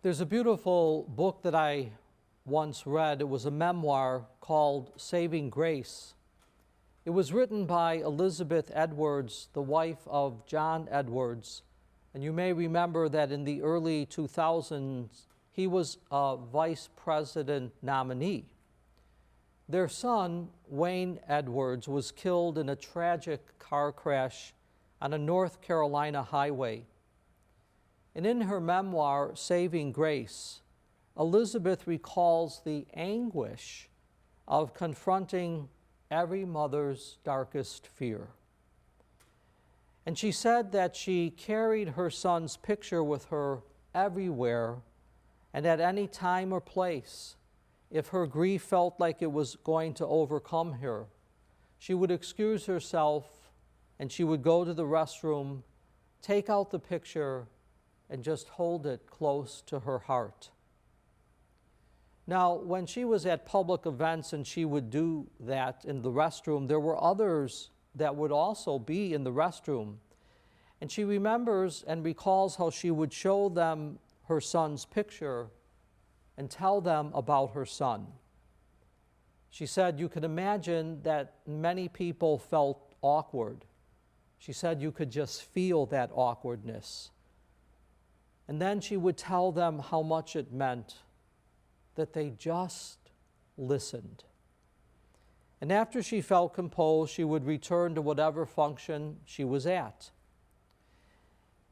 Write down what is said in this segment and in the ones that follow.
There's a beautiful book that I once read. It was a memoir called Saving Grace. It was written by Elizabeth Edwards, the wife of John Edwards. And you may remember that in the early 2000s, he was a vice president nominee. Their son, Wayne Edwards, was killed in a tragic car crash on a North Carolina highway. And in her memoir, Saving Grace, Elizabeth recalls the anguish of confronting every mother's darkest fear. And she said that she carried her son's picture with her everywhere and at any time or place. If her grief felt like it was going to overcome her, she would excuse herself and she would go to the restroom, take out the picture, and just hold it close to her heart. Now, when she was at public events and she would do that in the restroom, there were others that would also be in the restroom. And she remembers and recalls how she would show them her son's picture and tell them about her son. She said, you could imagine that many people felt awkward. She said you could just feel that awkwardness. And then she would tell them how much it meant that they just listened. And after she felt composed, she would return to whatever function she was at.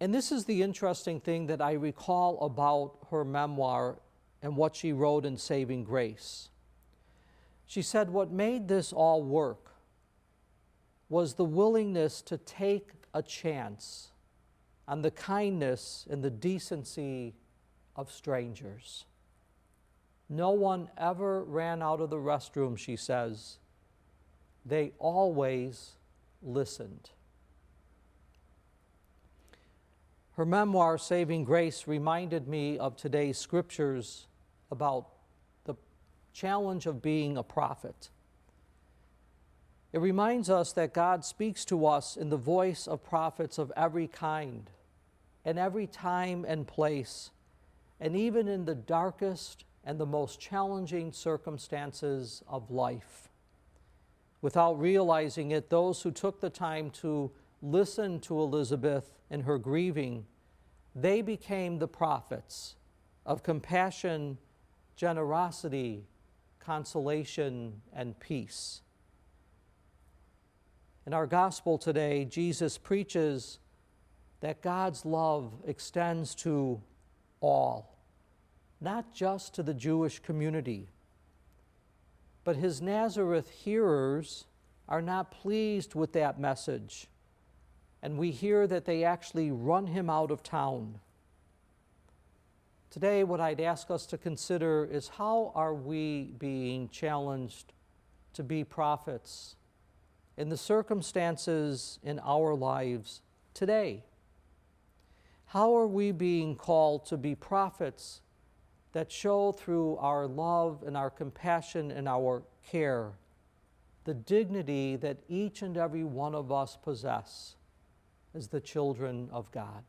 And this is the interesting thing that I recall about her memoir and what she wrote in Saving Grace. She said what made this all work was the willingness to take a chance on the kindness and the decency of strangers. No one ever ran out of the restroom, she says. They always listened. Her memoir, Saving Grace, reminded me of today's scriptures about the challenge of being a prophet. It reminds us that God speaks to us in the voice of prophets of every kind, in every time and place, and even in the darkest and the most challenging circumstances of life. Without realizing it, those who took the time to listen to Elizabeth in her grieving, they became the prophets of compassion, generosity, consolation, and peace. In our gospel today, Jesus preaches that God's love extends to all, not just to the Jewish community. But his Nazareth hearers are not pleased with that message, and we hear that they actually run him out of town. Today, what I'd ask us to consider is how are we being challenged to be prophets in the circumstances in our lives today? How are we being called to be prophets that show through our love and our compassion and our care the dignity that each and every one of us possess as the children of God?